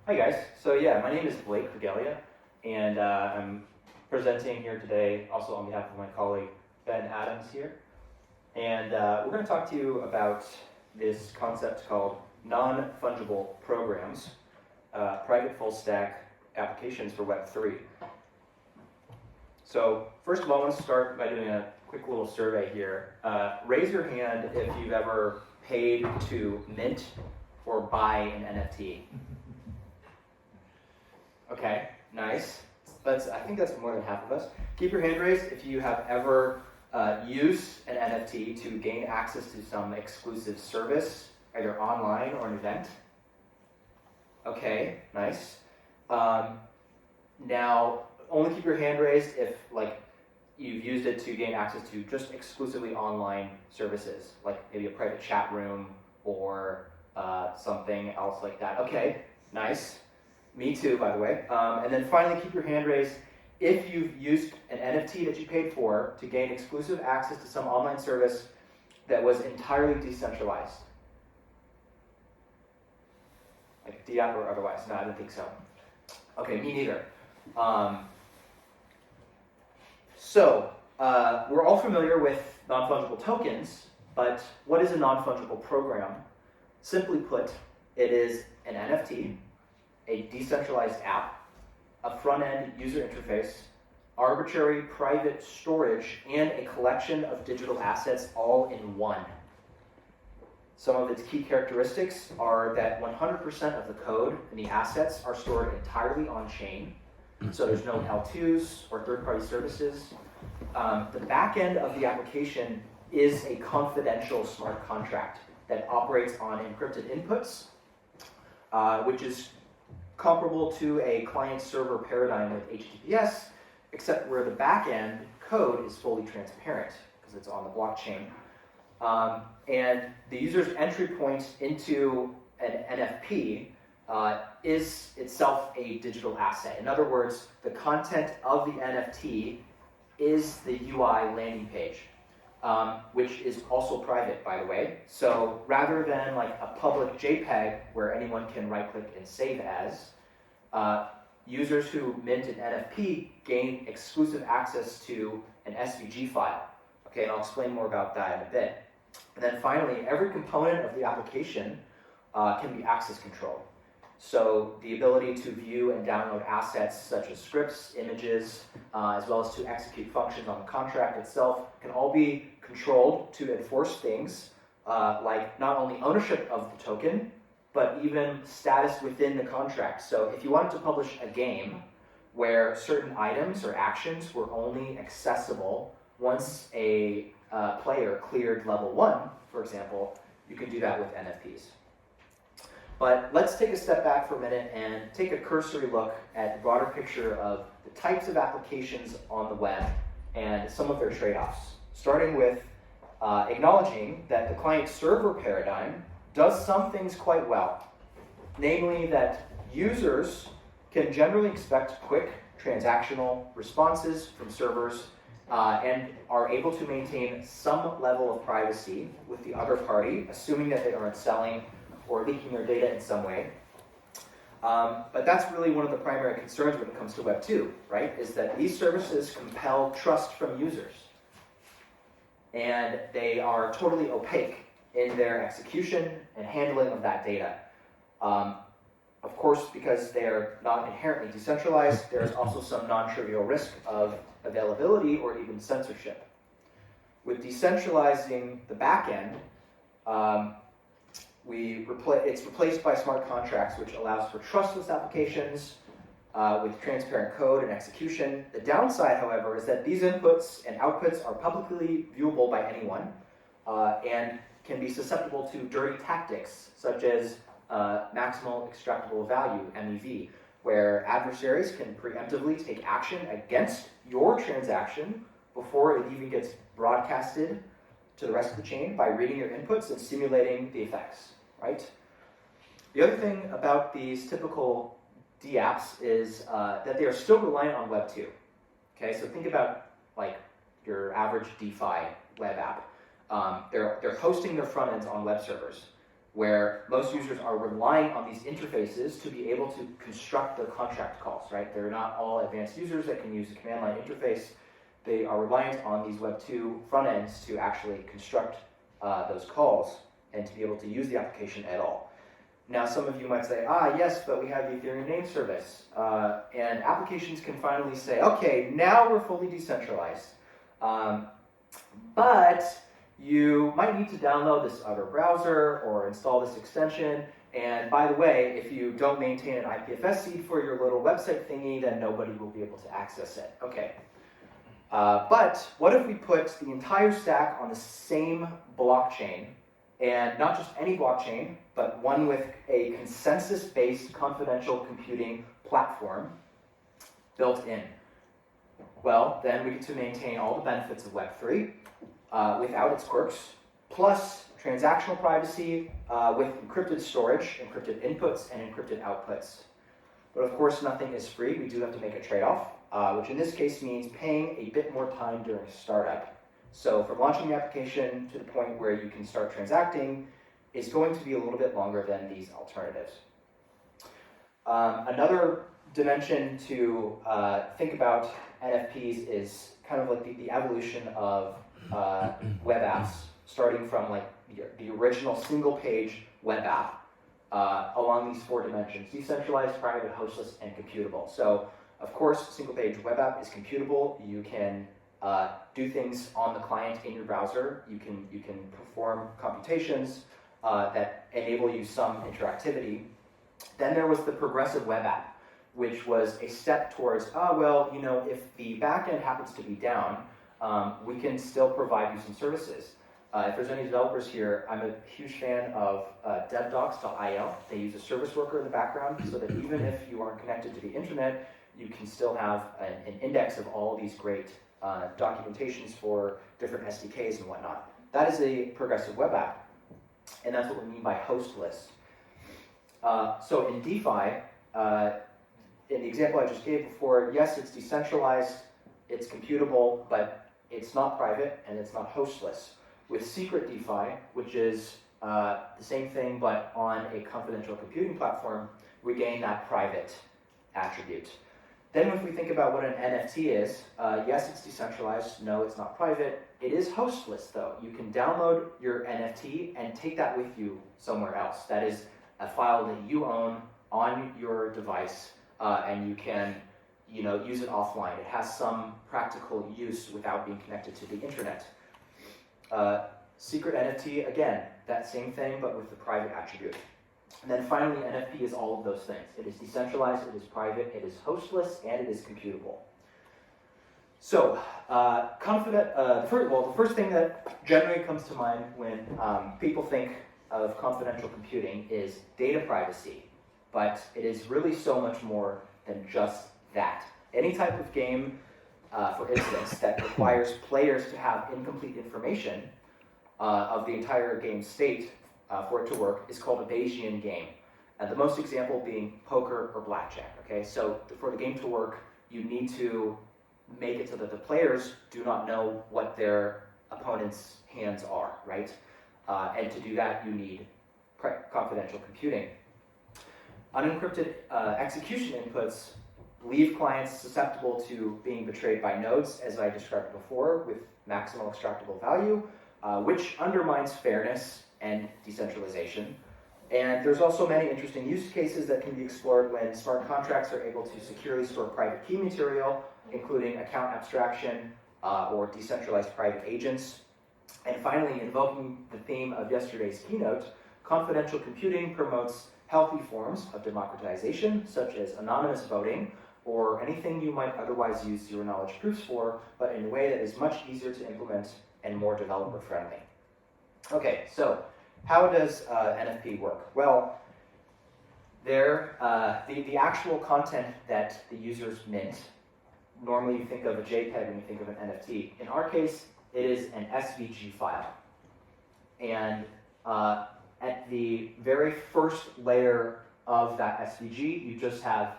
Hi guys. So yeah, my name is Blake Regalia, and I'm presenting here today also on behalf of my colleague Ben Adams here. And we're going to talk to you about this concept called non-fungible programs, private full stack applications for Web3. So first of all, I want to start by doing a quick little survey here. Raise your hand if you've ever paid to mint or buy an NFT. Okay, nice. I think that's more than half of us. Keep your hand raised if you have ever used an NFT to gain access to some exclusive service, either online or an event. Okay, nice. Now, only keep your hand raised if you've used it to gain access to just exclusively online services, like maybe a private chat room or something else like that. Okay, nice. Me too, by the way. And then finally, keep your hand raised if you've used an NFT that you paid for to gain exclusive access to some online service that was entirely decentralized. Like DApp or otherwise. No, I don't think so. Okay, me neither. We're all familiar with non-fungible tokens, but what is a non-fungible program? Simply put, it is an NFT, a decentralized app, a front-end user interface, arbitrary private storage, and a collection of digital assets all in one. Some of its key characteristics are that 100% of the code and the assets are stored entirely on-chain, so there's no L2s or third-party services. The back end of the application is a confidential smart contract that operates on encrypted inputs, which is comparable to a client-server paradigm with HTTPS, except where the back-end code is fully transparent because it's on the blockchain. And the user's entry point into an NFP is itself a digital asset. In other words, the content of the NFT is the UI landing page, which is also private, by the way. So rather than like a public JPEG where anyone can right-click and save as, users who mint an NFP gain exclusive access to an SVG file. Okay, and I'll explain more about that in a bit. And then finally, every component of the application can be access controlled. So the ability to view and download assets such as scripts, images, as well as to execute functions on the contract itself can all be controlled to enforce things like not only ownership of the token, but even status within the contract. So if you wanted to publish a game where certain items or actions were only accessible once a player cleared level 1, for example, you can do that with NFTs. But let's take a step back for a minute and take a cursory look at the broader picture of the types of applications on the web and some of their trade-offs, starting with acknowledging that the client-server paradigm does some things quite well, namely that users can generally expect quick transactional responses from servers and are able to maintain some level of privacy with the other party, assuming that they aren't selling or leaking their data in some way. But that's really one of the primary concerns when it comes to Web 2, right? Is that these services compel trust from users. And they are totally opaque in their execution and handling of that data. Of course, because they're not inherently decentralized, there's also some non-trivial risk of availability or even censorship. With decentralizing the backend, it's replaced by smart contracts, which allows for trustless applications with transparent code and execution. The downside, however, is that these inputs and outputs are publicly viewable by anyone and can be susceptible to dirty tactics, such as maximal extractable value, MEV, where adversaries can preemptively take action against your transaction before it even gets broadcasted to the rest of the chain by reading your inputs and simulating the effects, right? The other thing about these typical DApps is that they are still reliant on Web 2. Okay, so think about like your average DeFi web app. They're hosting their front ends on web servers, where most users are relying on these interfaces to be able to construct their contract calls, right? They're not all advanced users that can use a command line interface. They are reliant on these Web 2 front ends to actually construct those calls and to be able to use the application at all. Now, some of you might say, yes, but we have the Ethereum name service. And applications can finally say, okay, now we're fully decentralized. But you might need to download this other browser or install this extension. And by the way, if you don't maintain an IPFS seed for your little website thingy, then nobody will be able to access it. Okay. But what if we put the entire stack on the same blockchain, and not just any blockchain, but one with a consensus-based confidential computing platform built in? Well, then we get to maintain all the benefits of Web3 without its quirks, plus transactional privacy with encrypted storage, encrypted inputs, and encrypted outputs. But of course, nothing is free. We do have to make a trade-off, which in this case means paying a bit more time during startup. So from launching the application to the point where you can start transacting is going to be a little bit longer than these alternatives. Another dimension to think about NFPs is kind of like the evolution of web apps, starting from like the original single-page web app along these 4 dimensions: decentralized, private, hostless, and computable. So, of course, single-page web app is computable. You can do things on the client in your browser. You can perform computations that enable you some interactivity. Then there was the progressive web app, which was a step towards, if the backend happens to be down, we can still provide you some services. If there's any developers here, I'm a huge fan of devdocs.io. They use a service worker in the background so that even if you aren't connected to the internet, you can still have an index of all these great documentations for different SDKs and whatnot. That is a progressive web app, and that's what we mean by hostless. So in DeFi, in the example I just gave before, yes, it's decentralized, it's computable, but it's not private and it's not hostless. With secret DeFi, which is the same thing but on a confidential computing platform, we gain that private attribute. Then if we think about what an NFT is, yes, it's decentralized, no, it's not private. It is hostless though. You can download your NFT and take that with you somewhere else. That is a file that you own on your device, and you can use it offline. It has some practical use without being connected to the internet. Secret NFT, again, that same thing, but with the private attribute. And then finally, NFP is all of those things. It is decentralized, it is private, it is hostless, and it is computable. So, the first thing that generally comes to mind when people think of confidential computing is data privacy. But it is really so much more than just that. Any type of game, for instance, that requires players to have incomplete information of the entire game state for it to work is called a Bayesian game. And the most example being poker or blackjack. Okay, so for the game to work, you need to make it so that the players do not know what their opponent's hands are, right? And to do that, you need confidential computing. Unencrypted execution inputs leave clients susceptible to being betrayed by nodes, as I described before, with maximal extractable value, which undermines fairness and decentralization. And there's also many interesting use cases that can be explored when smart contracts are able to securely store private key material, including account abstraction or decentralized private agents. And finally, invoking the theme of yesterday's keynote, confidential computing promotes healthy forms of democratization, such as anonymous voting, or anything you might otherwise use zero-knowledge proofs for, but in a way that is much easier to implement and more developer-friendly. Okay, so how does NFP work? Well, the actual content that the users mint, normally you think of a JPEG when you think of an NFT. In our case, it is an SVG file. And at the very first layer of that SVG, you just have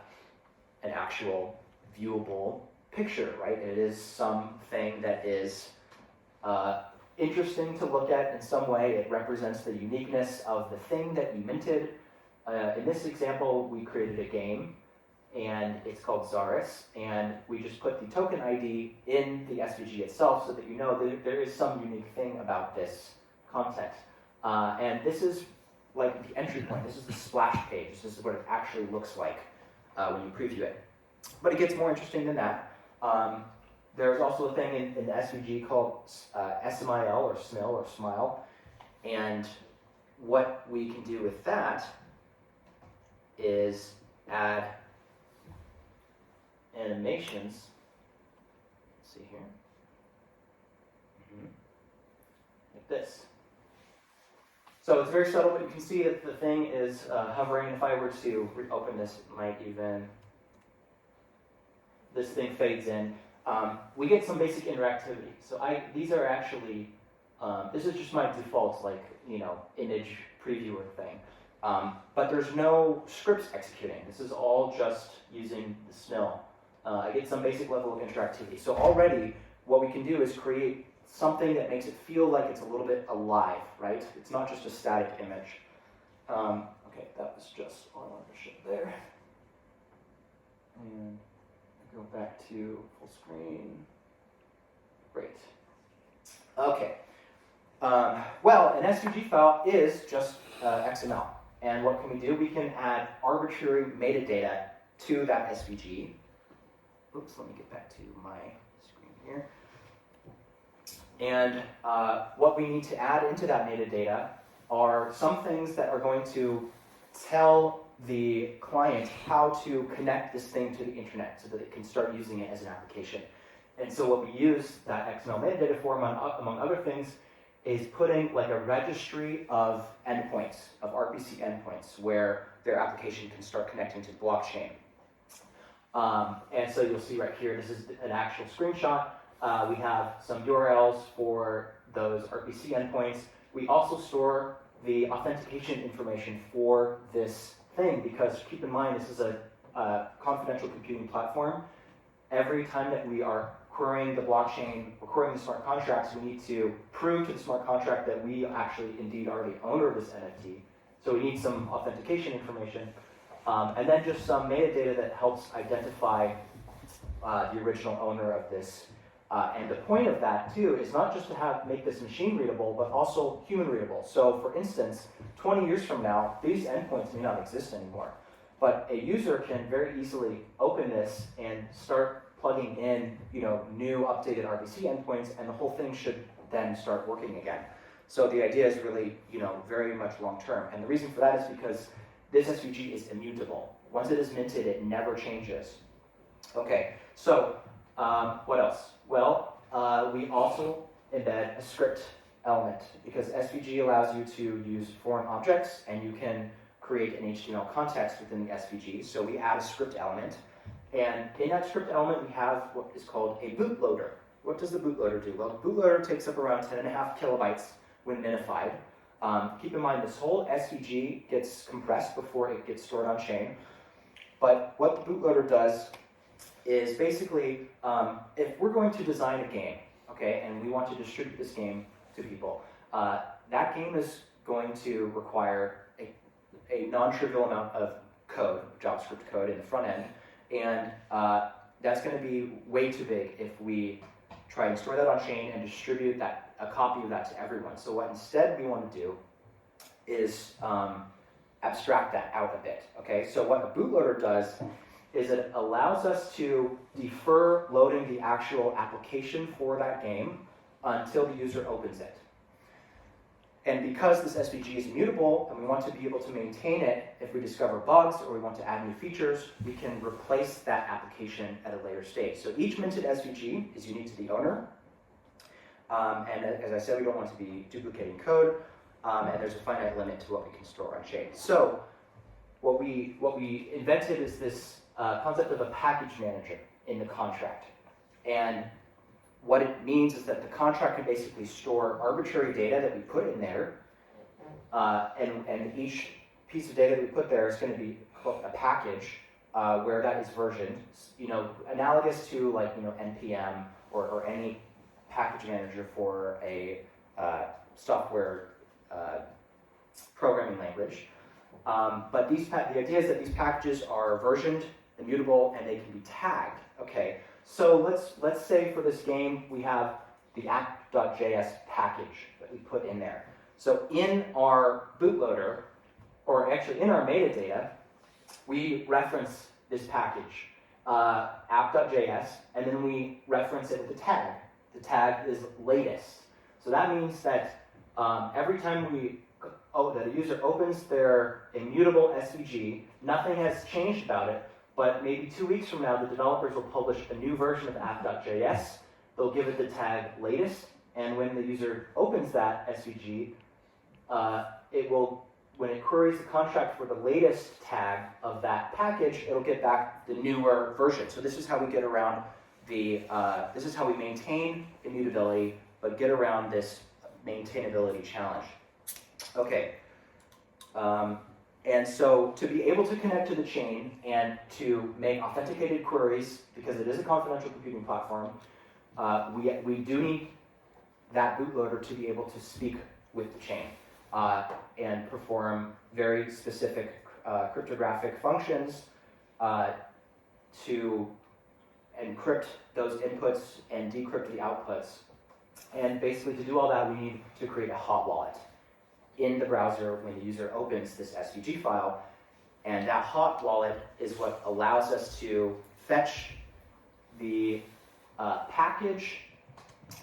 an actual viewable picture, right? It is something that is interesting to look at in some way. It represents the uniqueness of the thing that you minted. In this example, we created a game, and it's called Zaris, and we just put the token ID in the SVG itself so that you know that there is some unique thing about this content. And this is like the entry point. This is the splash page. This is what it actually looks like when you preview it. But it gets more interesting than that. There's also a thing in the SVG called SMIL or SMIL or SMILE. And what we can do with that is add animations. Let's see here. Like this. So it's very subtle, but you can see that the thing is hovering. If I were to open this, it might even, this thing fades in. We get some basic interactivity. So these are actually, this is just my default, like, image previewer thing. But there's no scripts executing. This is all just using the SMIL. I get some basic level of interactivity. So already, what we can do is create something that makes it feel like it's a little bit alive, right? It's not just a static image. Okay, that was just all I wanted to show there. And go back to full screen. Great. Okay. Well, an SVG file is just XML. And what can we do? We can add arbitrary metadata to that SVG. Oops, let me get back to my screen here. And what we need to add into that metadata are some things that are going to tell the client how to connect this thing to the internet so that it can start using it as an application. And so what we use that XML metadata for, among other things, is putting like a registry of endpoints, of RPC endpoints, where their application can start connecting to the blockchain. And so you'll see right here, this is an actual screenshot. We have some URLs for those RPC endpoints. We also store the authentication information for this thing, because keep in mind, this is a confidential computing platform. Every time that we are querying the blockchain, or querying the smart contracts, we need to prove to the smart contract that we actually indeed are the owner of this NFT. So we need some authentication information. And then just some metadata that helps identify the original owner of this. And the point of that, too, is not just to make this machine readable, but also human readable. So, for instance, 20 years from now, these endpoints may not exist anymore. But a user can very easily open this and start plugging in, new updated RPC endpoints, and the whole thing should then start working again. So the idea is really, very much long-term. And the reason for that is because this SVG is immutable. Once it is minted, it never changes. Okay, so what else? Well, we also embed a script element, because SVG allows you to use foreign objects, and you can create an HTML context within the SVG. So we add a script element, and in that script element, we have what is called a bootloader. What does the bootloader do? Well, the bootloader takes up around 10.5 kilobytes when minified. Keep in mind, this whole SVG gets compressed before it gets stored on chain. But what the bootloader does is basically, if we're going to design a game, okay, and we want to distribute this game to people, that game is going to require a non-trivial amount of code, JavaScript code in the front end, and that's going to be way too big if we try and store that on chain and distribute a copy of that to everyone. So what instead we want to do is abstract that out a bit, okay? So what a bootloader does is it allows us to defer loading the actual application for that game until the user opens it. And because this SVG is immutable, and we want to be able to maintain it if we discover bugs or we want to add new features, we can replace that application at a later stage. So each minted SVG is unique to the owner. And as I said, we don't want to be duplicating code. And there's a finite limit to what we can store on chain. So what we invented is this concept of a package manager in the contract. And what it means is that the contract can basically store arbitrary data that we put in there, and each piece of data that we put there is going to be a package where that is versioned, analogous to like NPM or any package manager for a software programming language. But the idea is that these packages are versioned, immutable, and they can be tagged. Okay, so let's say for this game we have the app.js package that we put in there. So in our bootloader, or actually in our metadata, we reference this package, app.js, and then we reference it with a tag. The tag is latest. So that means that every time the user opens their immutable SVG, nothing has changed about it, but maybe 2 weeks from now, the developers will publish a new version of app.js. They'll give it the tag latest, and when the user opens that SVG, when it queries the contract for the latest tag of that package, it'll get back the newer version. So this is how we get around this is how we maintain immutability, but get around this maintainability challenge. Okay. And so to be able to connect to the chain and to make authenticated queries, because it is a confidential computing platform, we do need that bootloader to be able to speak with the chain and perform very specific cryptographic functions to encrypt those inputs and decrypt the outputs. And basically to do all that, we need to create a hot wallet in the browser when the user opens this SVG file. And that hot wallet is what allows us to fetch the package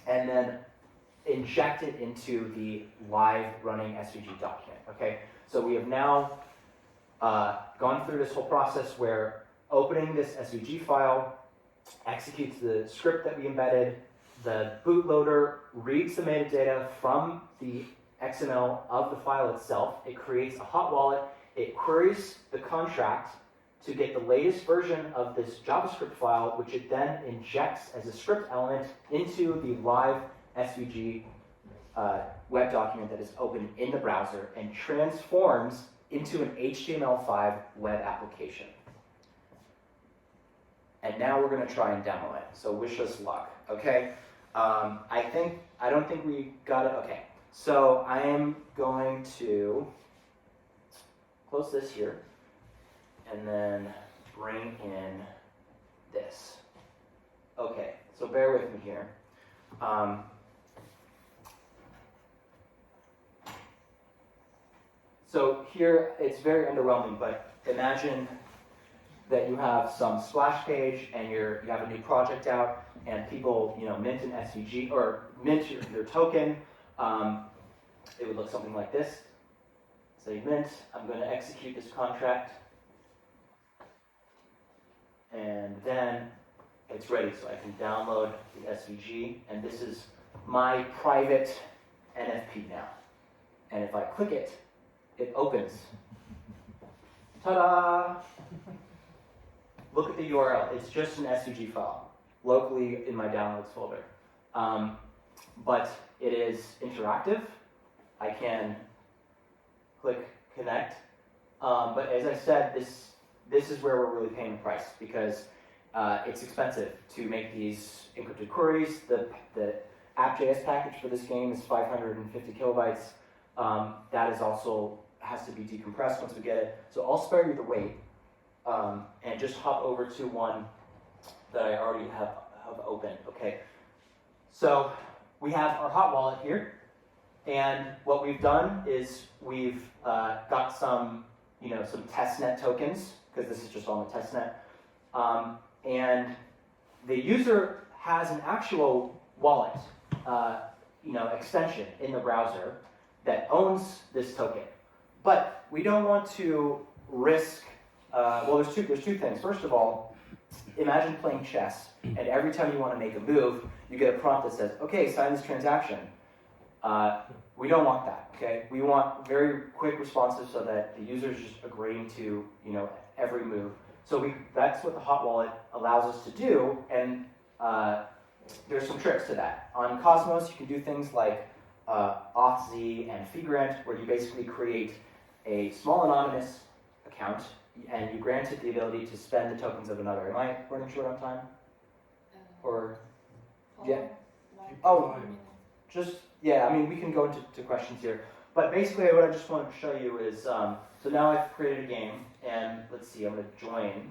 and then inject it into the live running SVG document, okay? So we have now gone through this whole process where opening this SVG file executes the script that we embedded, the bootloader reads the metadata from the XML of the file itself, it creates a hot wallet, it queries the contract to get the latest version of this JavaScript file, which it then injects as a script element into the live SVG web document that is open in the browser and transforms into an HTML5 web application. And now we're going to try and demo it. So wish us luck, okay? I don't think we got it. Okay, so I am going to close this here and then bring in this. Okay, so bear with me here. So here, it's very underwhelming, but imagine that you have some splash page and you have a new project out and people mint an SVG or mint their token. It would look something like this. Say mint, I'm going to execute this contract. And then it's ready, so I can download the SVG. And this is my private NFP now. And if I click it, it opens. Ta-da! Look at the URL. It's just an SVG file, locally in my downloads folder. But it is interactive. I can click connect. But as I said, this is where we're really paying the price because it's expensive to make these encrypted queries. The app.js package for this game is 550 kilobytes. That is also has to be decompressed once we get it. So I'll spare you the wait and just hop over to one that I already have opened. Okay, so we have our hot wallet here, and what we've done is we've got some testnet tokens because this is just on the testnet, and the user has an actual wallet, extension in the browser that owns this token. But we don't want to risk, there's two things. First of all, imagine playing chess, and every time you want to make a move, you get a prompt that says, okay, sign this transaction. We don't want that, okay? We want very quick responses so that the user is just agreeing to, every move. So that's what the hot wallet allows us to do, and there's some tricks to that. On Cosmos, you can do things like authz and fee grant, where you basically create a small anonymous account and you grant it the ability to spend the tokens of another. Am I running short on time? Or yeah? Oh, just Yeah, I mean, we can go into questions here. But basically what I just wanted to show you is, so now I've created a game, and let's see, I'm going to join.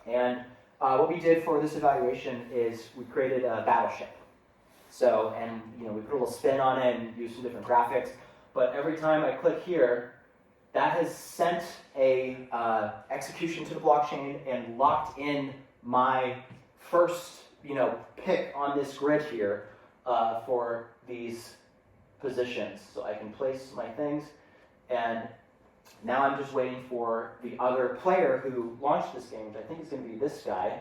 And what we did for this evaluation is we created a battleship. So, and we put a little spin on it and used some different graphics. But every time I click here, that has sent a execution to the blockchain and locked in my first, pick on this grid here for these positions. So I can place my things, and now I'm just waiting for the other player who launched this game, which I think is going to be this guy,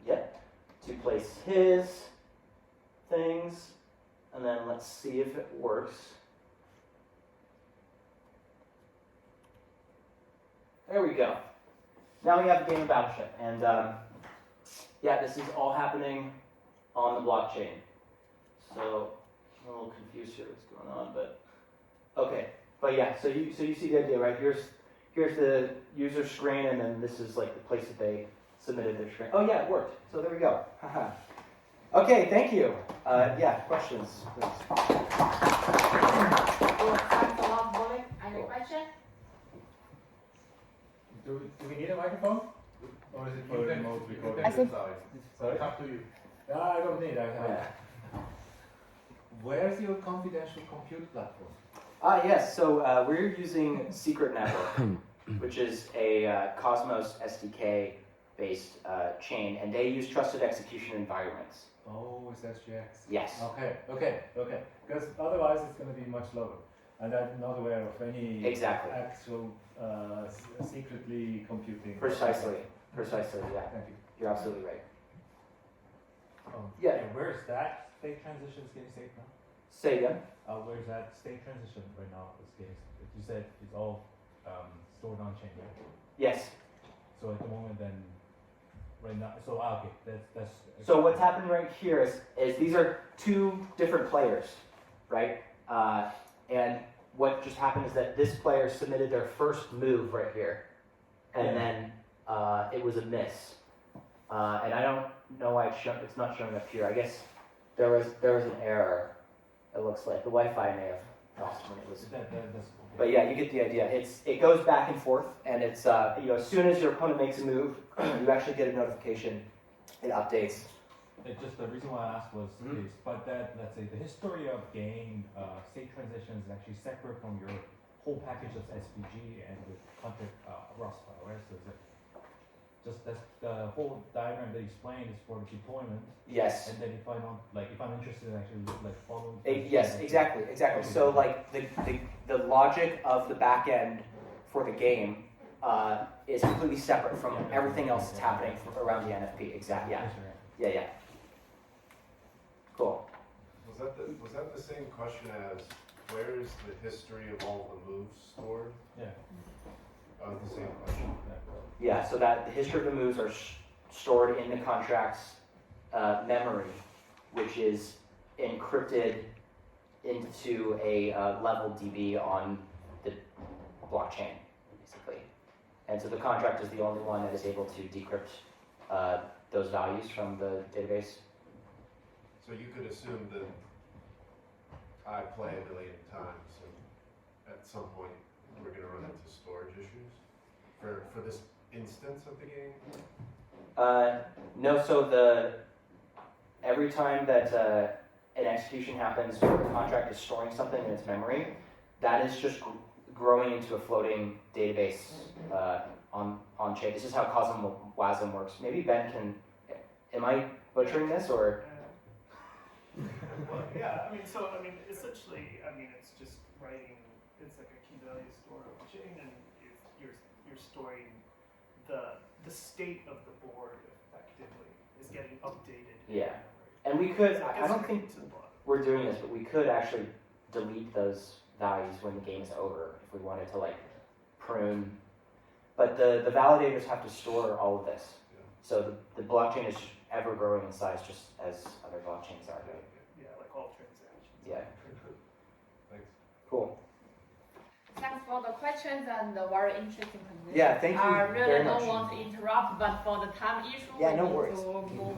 to place his things, and then let's see if it works. There we go. Now we have a game of Battleship, and this is all happening on the blockchain. So I'm a little confused here what's going on, but okay. But yeah, so you see the idea, right? Here's the user screen, and then this is like the place that they submitted their screen. Oh yeah, it worked. So there we go. Okay, thank you. Questions, please. Well, thanks a lot, Bolek. Any question? Do we need a microphone? Or is it for remote recording? I think- Sorry? It's up to you. No, I don't need. I have. Where's your confidential compute platform? Yes, so we're using Secret Network, which is a Cosmos SDK based chain, and they use trusted execution environments. Oh, it's SGX. Yes. Okay. Because otherwise it's going to be much lower. And I'm not aware of any Exactly. actual secretly computing. Precisely, yeah. Thank you. You're absolutely right. Yeah. And where's that state transition getting saved now? Say again? Where's that state transition right now? You said it's all stored on chain, right? Yes. So at the moment, then, right now, okay, that's. So what's happening right here is these are two different players, right? And what just happened is that this player submitted their first move right here, and then it was a miss. And I don't know why it's not showing up here. I guess there was an error. It looks like the Wi-Fi may have lost when it was. But yeah, you get the idea. It goes back and forth, and it's as soon as your opponent makes a move, you actually get a notification. It updates. Just the reason why I asked was, but that, let's say, the history of game state transitions is actually separate from your whole package of SVG and the content ROS file, right? So is it just that's the whole diagram that you explained is for deployment. Yes. And then if I'm interested in actually following. Yes, exactly. Okay. So like the logic of the back end for the game is completely separate from everything else that's happening around the NFP. Exactly. Yeah. Cool. Was that the same question as where is the history of all the moves stored? Yeah. The same question. Yeah. So that the history of the moves are stored in the contract's memory, which is encrypted into a level DB on the blockchain, basically. And so the contract is the only one that is able to decrypt those values from the database. So you could assume that I play a million times, and at some point we're going to run into storage issues for this instance of the game? No, so every time that an execution happens where the contract is storing something in its memory, that is just growing into a floating database on chain. This is how CosmWasm works. Maybe Ben can. Am I butchering this or? Well, essentially, it's just writing. It's like a key value store on chain, and you're storing the state of the board effectively is getting updated. Yeah, and we could. So I don't think to the block. we're doing this, but we could actually delete those values when the game is over if we wanted to prune. But the validators have to store all of this. Yeah. So the blockchain is ever growing in size, just as other blockchains are. Yeah, like all transactions. Yeah. Thanks. Cool. Thanks for the questions and the very interesting presentation. Yeah, thank you I really very don't much. want to interrupt, but for the time issue, Yeah, no we need worries. to move